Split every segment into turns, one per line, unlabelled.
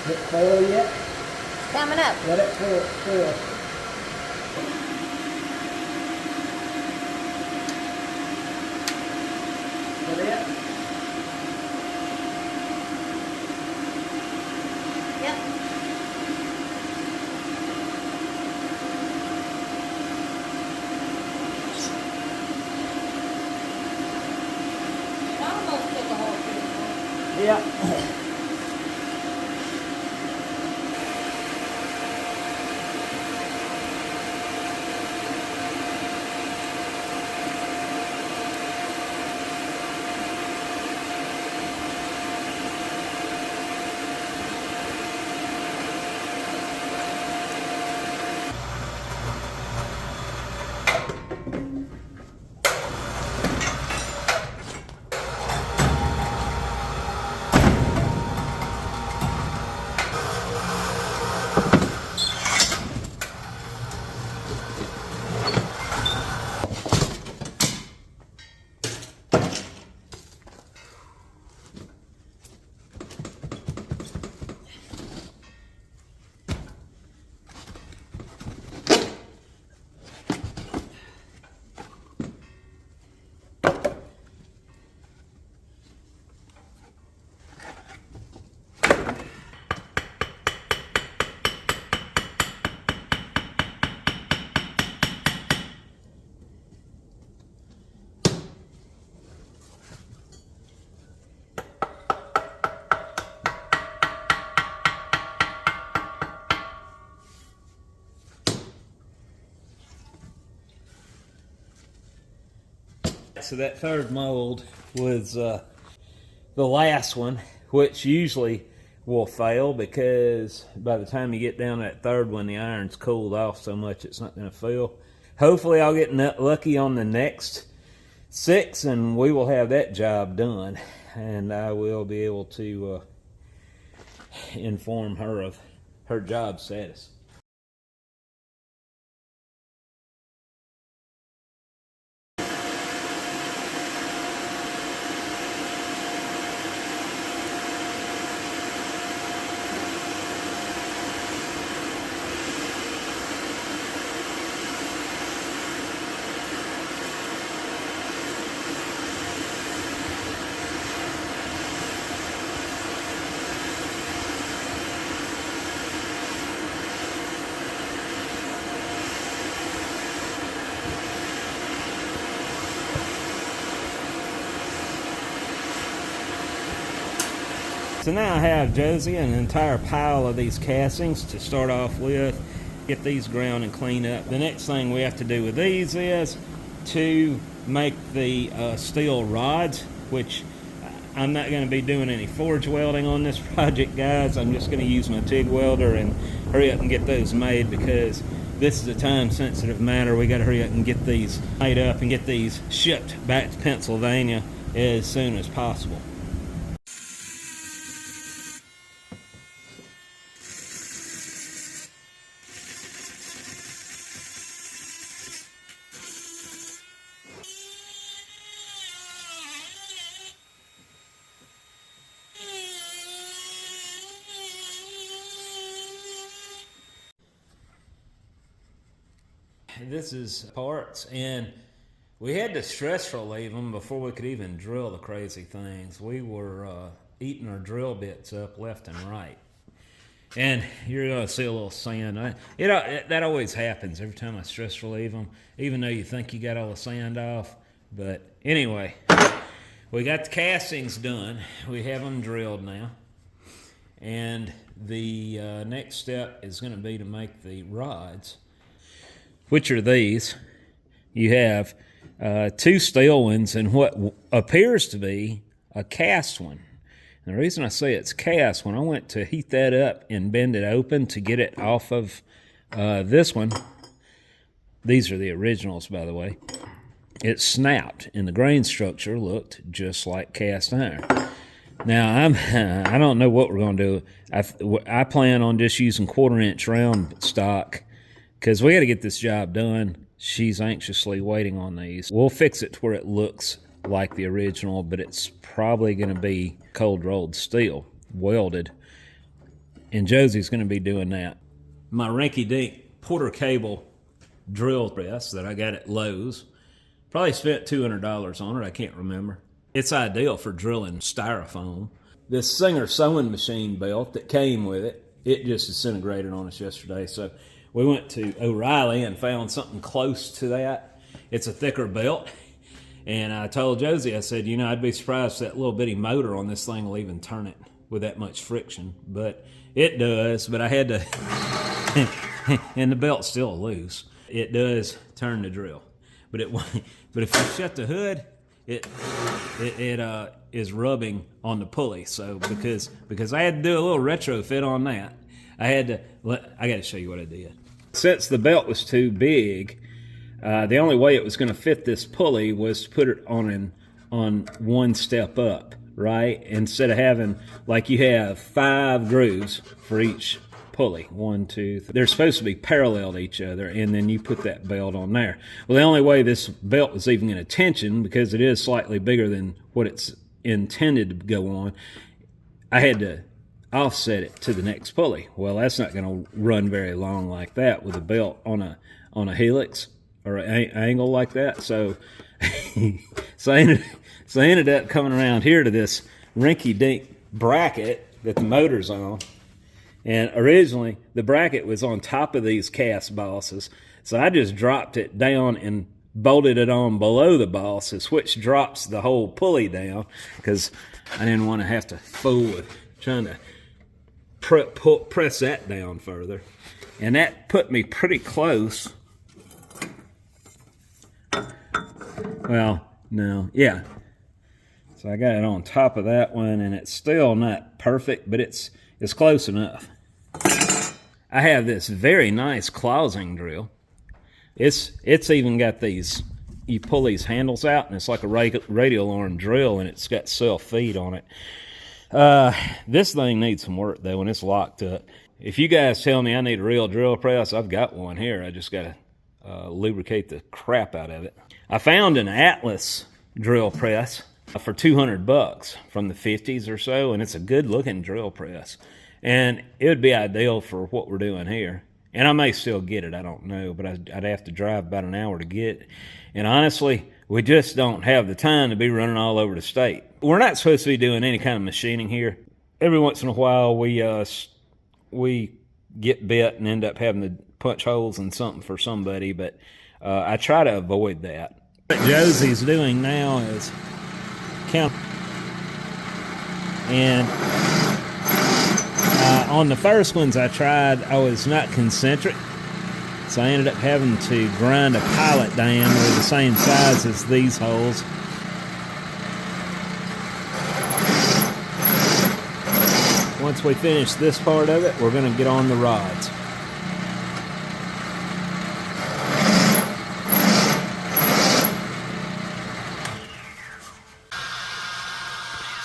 Hit foil yet?
Coming up.
Let it fill. That it?
Yep. Almost took a whole piece.
Yeah. So that third mold was the last one, which usually will fail because by the time you get down to that third one, the iron's cooled off so much it's not going to fail. Hopefully I'll get lucky on the next 6 and we will have that job done, and I will be able to inform her of her job status. So now I have Josie an entire pile of these castings to start off with, get these ground and clean up. The next thing we have to do with these is to make the steel rods, which I'm not going to be doing any forge welding on this project, guys. I'm just going to use my TIG welder and hurry up and get those made because this is a time-sensitive matter. We got to hurry up and get these made up and get these shipped back to Pennsylvania as soon as possible. This is parts, and we had to stress relieve them before we could even drill the crazy things. We were eating our drill bits up left and right. And you're going to see a little sand. That always happens every time I stress relieve them, even though you think you got all the sand off. But anyway, we got the castings done. We have them drilled now. And the next step is going to be to make the rods, which are these. You have 2 steel ones and what appears to be a cast one. And the reason I say it's cast, when I went to heat that up and bend it open to get it off of this one, these are the originals, by the way, it snapped and the grain structure looked just like cast iron. Now, I don't know what we're going to do. I plan on just using 1/4-inch round stock because we got to get this job done. She's anxiously waiting on these. We'll fix it to where it looks like the original, but it's probably going to be cold rolled steel, welded. And Josie's going to be doing that. My rinky-dink Porter cable drill press that I got at Lowe's. Probably spent $200 on it, I can't remember. It's ideal for drilling styrofoam. This Singer sewing machine belt that came with it, it just disintegrated on us yesterday. So we went to O'Reilly and found something close to that. It's a thicker belt. And I told Josie, I said, you know, I'd be surprised if that little bitty motor on this thing will even turn it with that much friction. But it does, but I had to, and the belt's still loose. It does turn the drill. But if you shut the hood, it is rubbing on the pulley. So because I had to do a little retrofit on that, I got to show you what I did. Since the belt was too big, the only way it was going to fit this pulley was to put it on one step up, right? Instead of having, like, you have 5 grooves for each pulley. 1, 2, 3. They're supposed to be parallel to each other, and then you put that belt on there. Well, the only way this belt was even going to tension, because it is slightly bigger than what it's intended to go on, I had to offset it to the next pulley. Well, that's not going to run very long like that with a belt on a helix or an angle like that. So so I ended up coming around here to this rinky-dink bracket that the motor's on. And originally, the bracket was on top of these cast bosses. So I just dropped it down and bolted it on below the bosses, which drops the whole pulley down, because I didn't want to have to fool with trying to press that down further. And that put me pretty close. Well, no, yeah. So I got it on top of that one, and it's still not perfect, but it's close enough. I have this very nice closing drill. It's even got these, you pull these handles out, and it's like a radial arm drill, and it's got self-feed on it. This thing needs some work, though, and it's locked up. If you guys tell me I need a real drill press, I've got one here. I just got to lubricate the crap out of it. I found an Atlas drill press for $200 from the 50s or so, and it's a good-looking drill press. And it would be ideal for what we're doing here. And I may still get it, I don't know, but I'd have to drive about an hour to get it. And honestly, we just don't have the time to be running all over the state. We're not supposed to be doing any kind of machining here. Every once in a while, we get bit and end up having to punch holes in something for somebody, but I try to avoid that. What Josie's doing now is count. And on the first ones I tried, I was not concentric, so I ended up having to grind a pilot diameter the same size as these holes. Once we finish this part of it, we're going to get on the rods.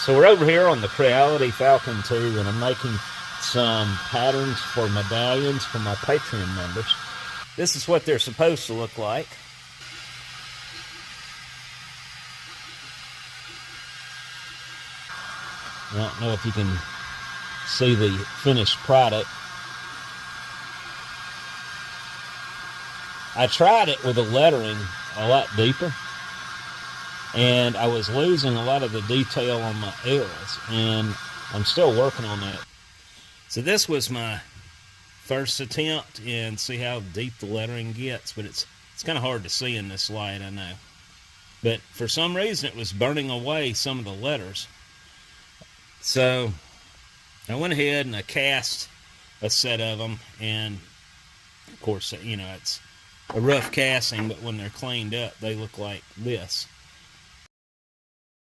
So we're over here on the Creality Falcon 2, and I'm making some patterns for medallions for my Patreon members. This is what they're supposed to look like. I don't know if you can see the finished product. I tried it with the lettering a lot deeper, and I was losing a lot of the detail on my L's, and I'm still working on that. So this was my first attempt, and see how deep the lettering gets, but it's kind of hard to see in this light, I know. But for some reason it was burning away some of the letters. So I went ahead and I cast a set of them, and of course, you know, it's a rough casting, but when they're cleaned up, they look like this.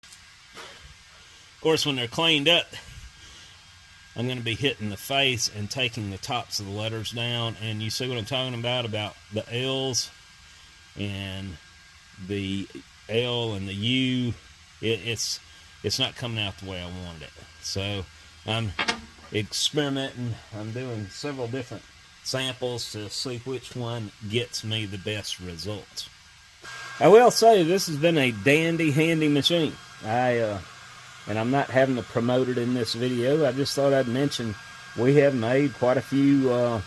Of course, when they're cleaned up, I'm going to be hitting the face and taking the tops of the letters down, and you see what I'm talking about the L's and the L and the U. It's not coming out the way I wanted it. So I'm experimenting. I'm doing several different samples to see which one gets me the best results. I will say this has been a dandy, handy machine. And I'm not having to promote it in this video. I just thought I'd mention we have made quite a few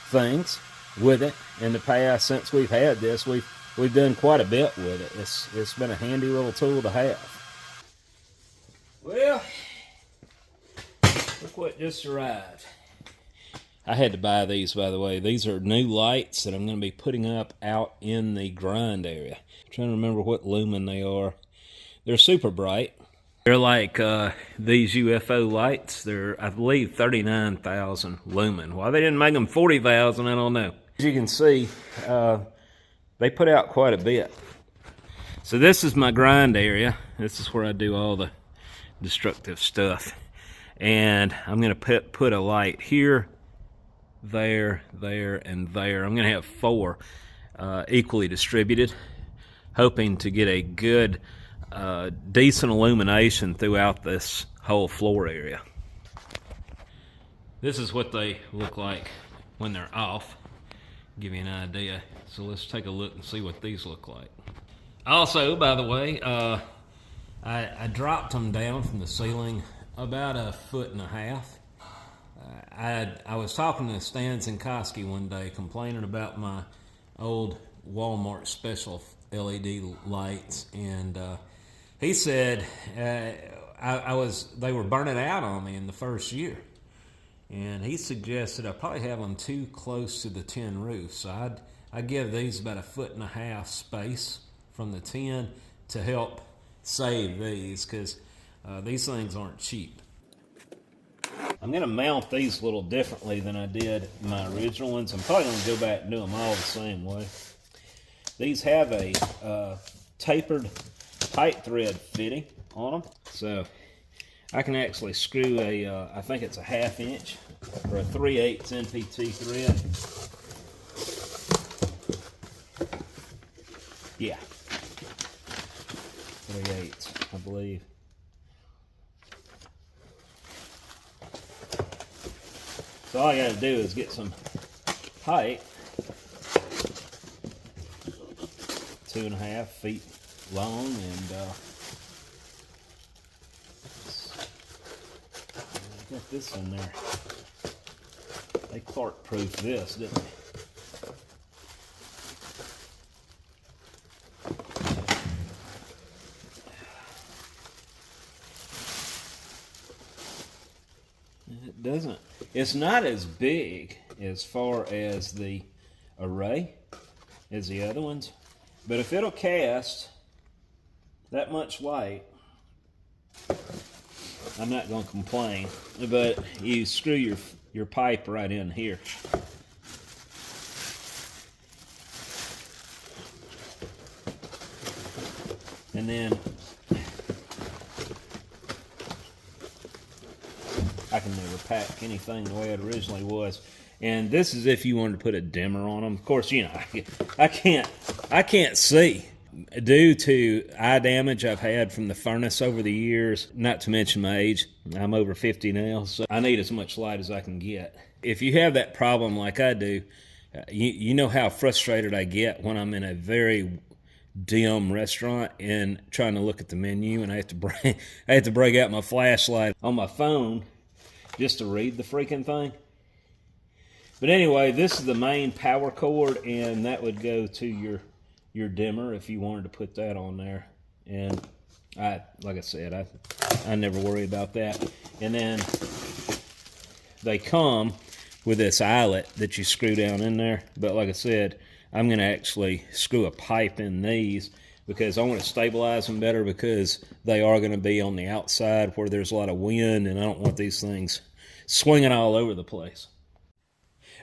things with it in the past. Since we've had this, we've done quite a bit with it. It's been a handy little tool to have. Well, look what just arrived. I had to buy these, by the way. These are new lights that I'm going to be putting up out in the grind area. I'm trying to remember what lumen they are. They're super bright. They're like these UFO lights. They're, I believe, 39,000 lumen. Why they didn't make them 40,000, I don't know. As you can see, they put out quite a bit. So this is my grind area. This is where I do all the destructive stuff. And I'm going to put a light here, there, and there. I'm going to have 4 equally distributed, hoping to get a good, decent illumination throughout this whole floor area. This is what they look like when they're off. Give you an idea. So let's take a look and see what these look like. Also, by the way, I dropped them down from the ceiling about 1.5 feet. I was talking to Stan Zinkoski one day, complaining about my old Walmart special LED lights, and he said they were burning out on me in the first year, and he suggested I probably have them too close to the tin roof, so I'd give these about 1.5 feet space from the tin to help save these, because these things aren't cheap. I'm going to mount these a little differently than I did my original ones. I'm probably going to go back and do them all the same way. These have a tapered pipe thread fitting on them. So I can actually screw I think it's a 1/2 inch or a 3/8 NPT thread. Yeah. 3/8, I believe. So all I got to do is get some pipe, 2.5 feet long, and got this in there. They PART-proofed this, didn't they? It doesn't. It's not as big as far as the array as the other ones, but if it'll cast that much light, I'm not going to complain. But you screw your pipe right in here. And then I can never pack anything the way it originally was. And this is if you wanted to put a dimmer on them. Of course, you know, I can't see due to eye damage I've had from the furnace over the years, not to mention my age. I'm over 50 now, so I need as much light as I can get. If you have that problem like I do, you know how frustrated I get when I'm in a very dim restaurant and trying to look at the menu, and I have to break out my flashlight on my phone just to read the freaking thing. But anyway, this is the main power cord, and that would go to your dimmer if you wanted to put that on there. And like I said, I never worry about that. And then they come with this eyelet that you screw down in there. But like I said, I'm going to actually screw a pipe in these because I want to stabilize them better, because they are going to be on the outside where there's a lot of wind, and I don't want these things swinging all over the place.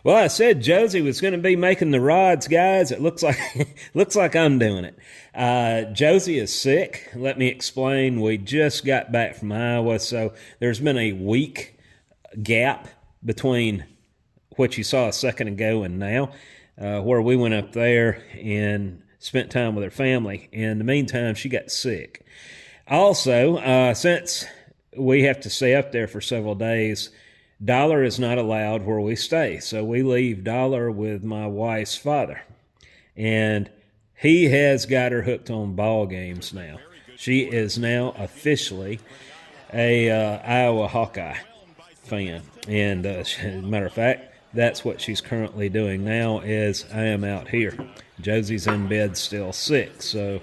Well, I said Josie was going to be making the rods, guys. It looks like I'm doing it. Josie is sick. Let me explain. We just got back from Iowa, so there's been a week gap between what you saw a second ago and now, where we went up there and spent time with her family. In the meantime, she got sick. Also, since we have to stay up there for several days, Dollar is not allowed where we stay. So we leave Dollar with my wife's father. And he has got her hooked on ball games now. She is now officially a Iowa Hawkeye. fan. And as a matter of fact, that's what she's currently doing now as I am out here. Josie's in bed still sick, so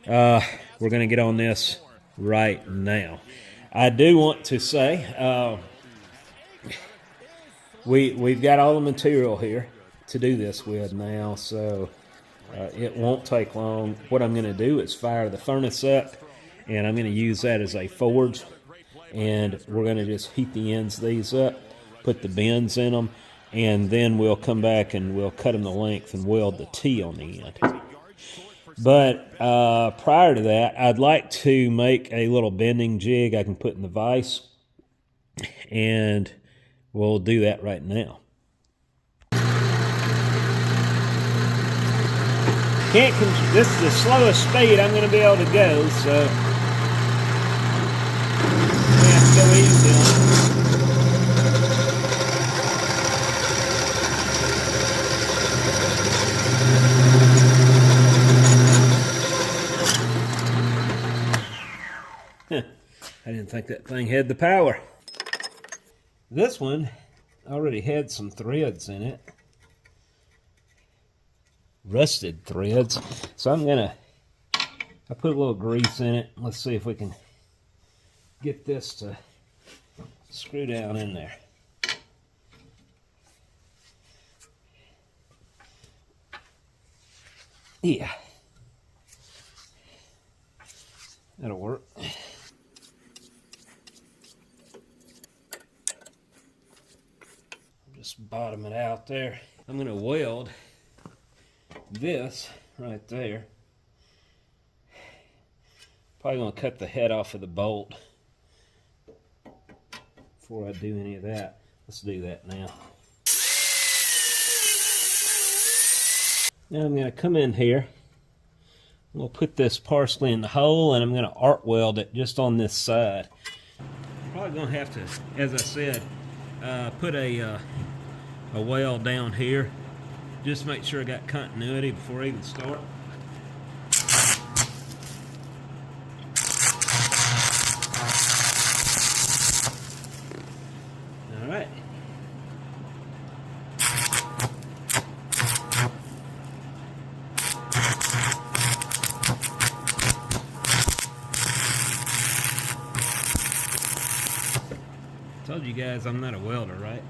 we're going to get on this right now. I do want to say we've got all the material here to do this with now, so it won't take long. What I'm going to do is fire the furnace up, and I'm going to use that as a forge, and we're going to just heat the ends of these up, put the bends in them, and then we'll come back and we'll cut them to length and weld the T on the end. But prior to that, I'd like to make a little bending jig I can put in the vise, and we'll do that right now. This is the slowest speed I'm going to be able to go, so we have to go easy on it. I didn't think that thing had the power. This one already had some threads in it. Rusted threads. So I put a little grease in it. Let's see if we can get this to screw down in there. Yeah. That'll work. Just bottom it out there. I'm going to weld this right there. Probably going to cut the head off of the bolt before I do any of that. Let's do that now. Now I'm going to come in here. I'm going to put this partially in the hole, and I'm going to arc weld it just on this side. Probably going to have to, as I said, put a weld down here. Just make sure I got continuity before I even start. All right. Told you guys I'm not a welder, right?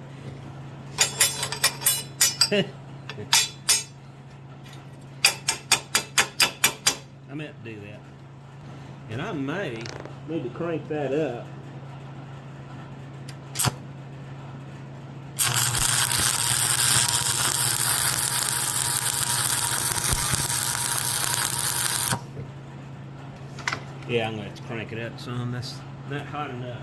I meant to do that. And I may need to crank that up. Yeah, I'm going to have to crank it up some. That's not hot enough.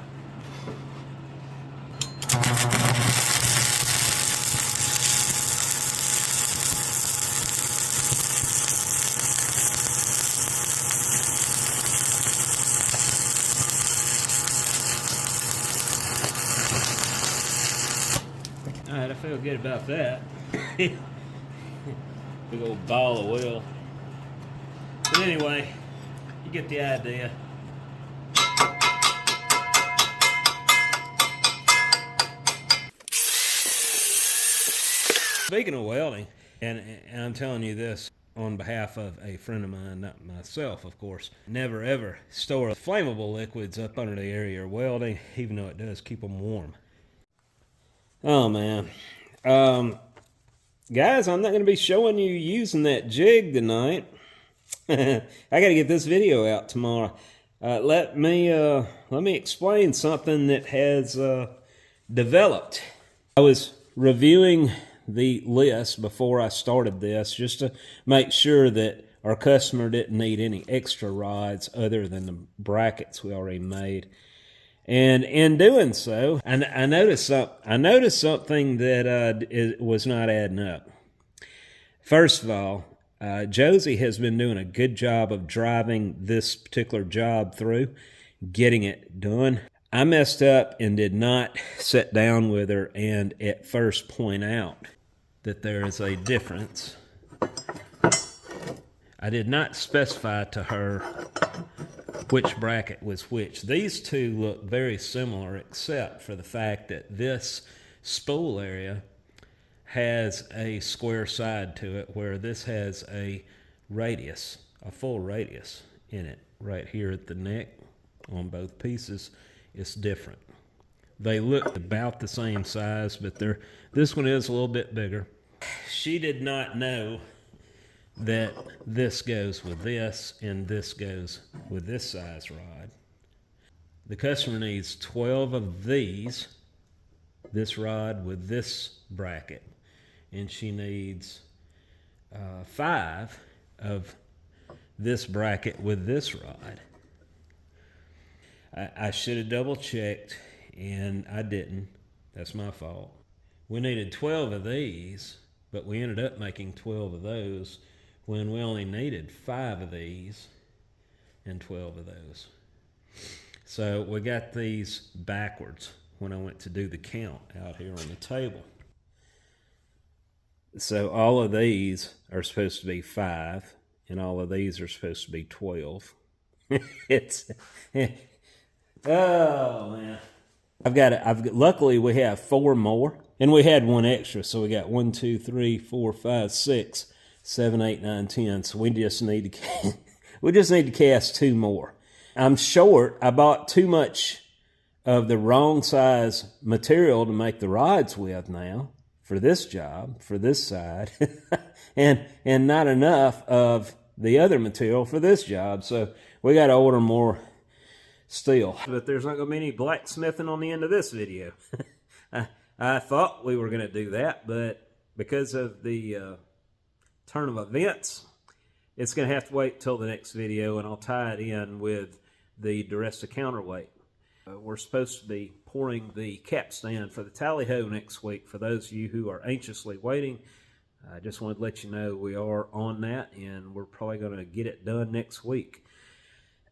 Alright, I feel good about that. Big old ball of weld. But anyway, you get the idea. Speaking of welding, and I'm telling you this on behalf of a friend of mine, not myself, of course, never ever store flammable liquids up under the area you're welding, even though it does keep them warm. Oh man. Guys, I'm not going to be showing you using that jig tonight. I got to get this video out tomorrow. Let me explain something that has developed. I was reviewing the list before I started this just to make sure that our customer didn't need any extra rods other than the brackets we already made. And in doing so, I noticed something that was not adding up. First of all, Josie has been doing a good job of driving this particular job through, getting it done. I messed up and did not sit down with her and at first point out that there is a difference. I did not specify to her which bracket was which. These two look very similar except for the fact that this spool area has a square side to it, where this has a radius, a full radius in it. Right here at the neck on both pieces, it's different. They look about the same size, but this one is a little bit bigger. She did not know that this goes with this and this goes with this size rod. The customer needs 12 of these, this rod with this bracket, and she needs 5 of this bracket with this rod. I should have double checked, and I didn't. That's my fault. We needed 12 of these, but we ended up making 12 of those when we only needed 5 of these and 12 of those. So we got these backwards when I went to do the count out here on the table. So all of these are supposed to be 5, and all of these are supposed to be 12. Oh man. Luckily we have 4 more, and we had 1 extra, so we got 1, 2, 3, 4, 5, 6, 7, 8, 9, 10. So we just need to cast 2 more. I'm short. I bought too much of the wrong size material to make the rods with now for this job, for this side, and not enough of the other material for this job. So we got to order more still. But there's not going to be any blacksmithing on the end of this video. I thought we were going to do that, but because of the turn of events, it's going to have to wait till the next video, and I'll tie it in with the Duresta counterweight. We're supposed to be pouring the capstan for the tally-ho next week. For those of you who are anxiously waiting, I just wanted to let you know we are on that, and we're probably going to get it done next week.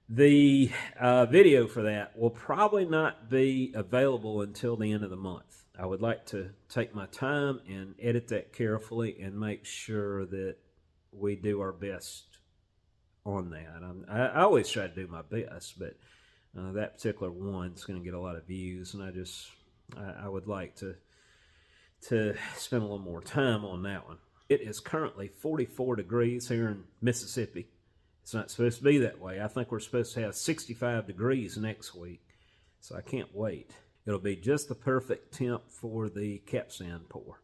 The video for that will probably not be available until the end of the month. I would like to take my time and edit that carefully and make sure that we do our best on that. I always try to do my best, but that particular one's going to get a lot of views, and I would like to spend a little more time on that one. It is currently 44 degrees here in Mississippi. It's not supposed to be that way. I think we're supposed to have 65 degrees next week, so I can't wait. It'll be just the perfect temp for the capstan pour.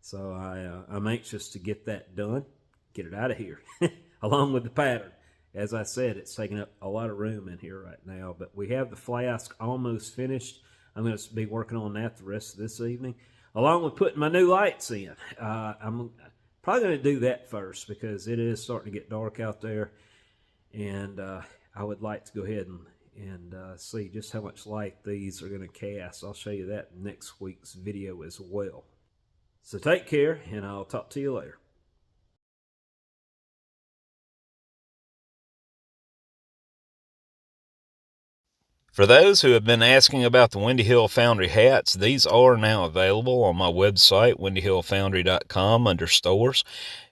So I'm anxious to get that done, get it out of here, along with the pattern. As I said, it's taking up a lot of room in here right now, but we have the flask almost finished. I'm going to be working on that the rest of this evening, along with putting my new lights in. I'm probably going to do that first because it is starting to get dark out there, and I would like to go ahead and see just how much light these are going to cast. I'll show you that in next week's video as well. So take care, and I'll talk to you later. For those who have been asking about the Windy Hill Foundry hats, these are now available on my website, windyhillfoundry.com, under stores,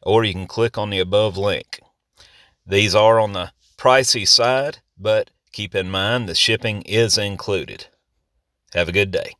or you can click on the above link. These are on the pricey side, but keep in mind the shipping is included. Have a good day.